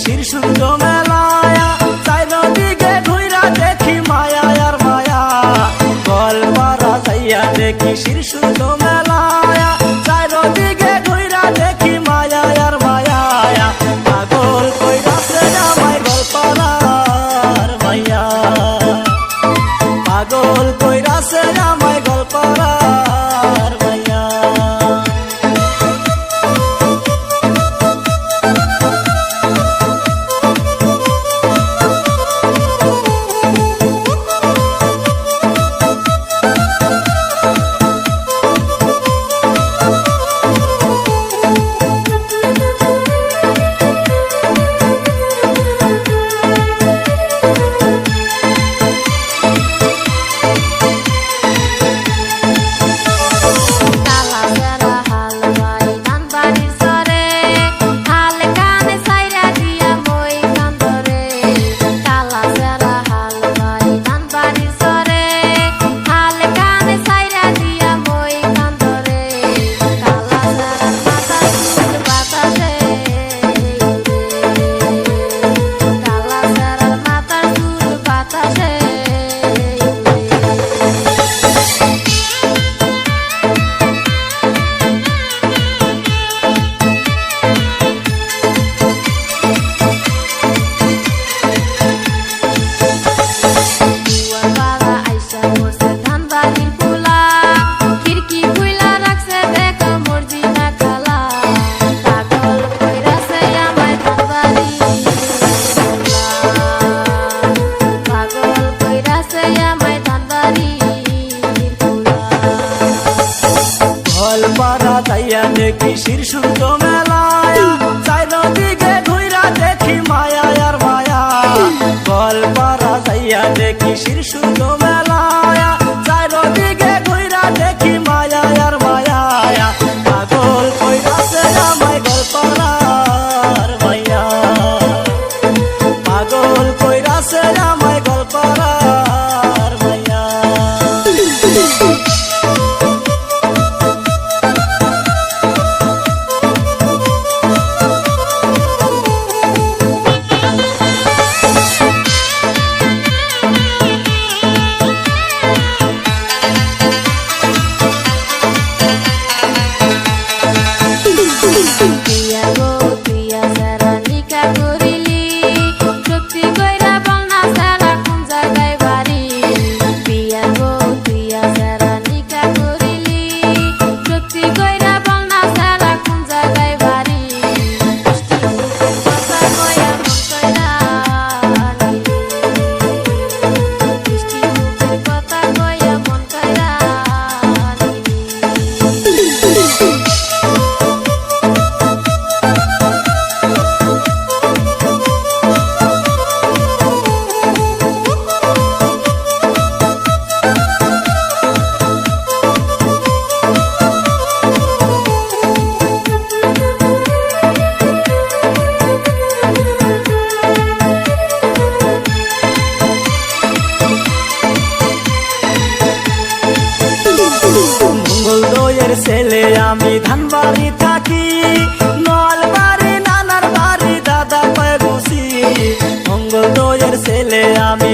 শীর্ষুন্দ মেলায়া চারিদিকে ঘুইরা দেখি মায়া আর মায়া গোয়ালপাড়া যাইয়া দেখি শীর্ষুন্দ মেলায়া চারিদিকে ঘুইরা দেখি মায়া আর মায়া পাগল কইরাছে আমায় গোয়ালপাড়ার মাইয়া পাগল কইরাছে আমায় গোয়ালপাড়ার মাইয়া গোয়ালপাড়া যাইয়া দেখি শীর্ষুন্দ মেলায়া চারিদিকে ঘুইরা দেখি মায়া আর মায়া গোয়ালপাড়া যাইয়া দেখি শীর্ষুন্দ মেলায়া চারিদিকে ঘুইরা দেখি মায়া আর মায়া পাগল কইরাছে আমায় গোয়ালপাড়ার মাইয়া পাগল কইরাছে আমায় গোয়ালপাড়ার মাইয়া মঙ্গলদয়ের ছেলে আমি ধানবাড়ি থাকি নলবাড়ি নানার বাড়ি দাদা পায় বসি মঙ্গলদয়ের ছেলে আমি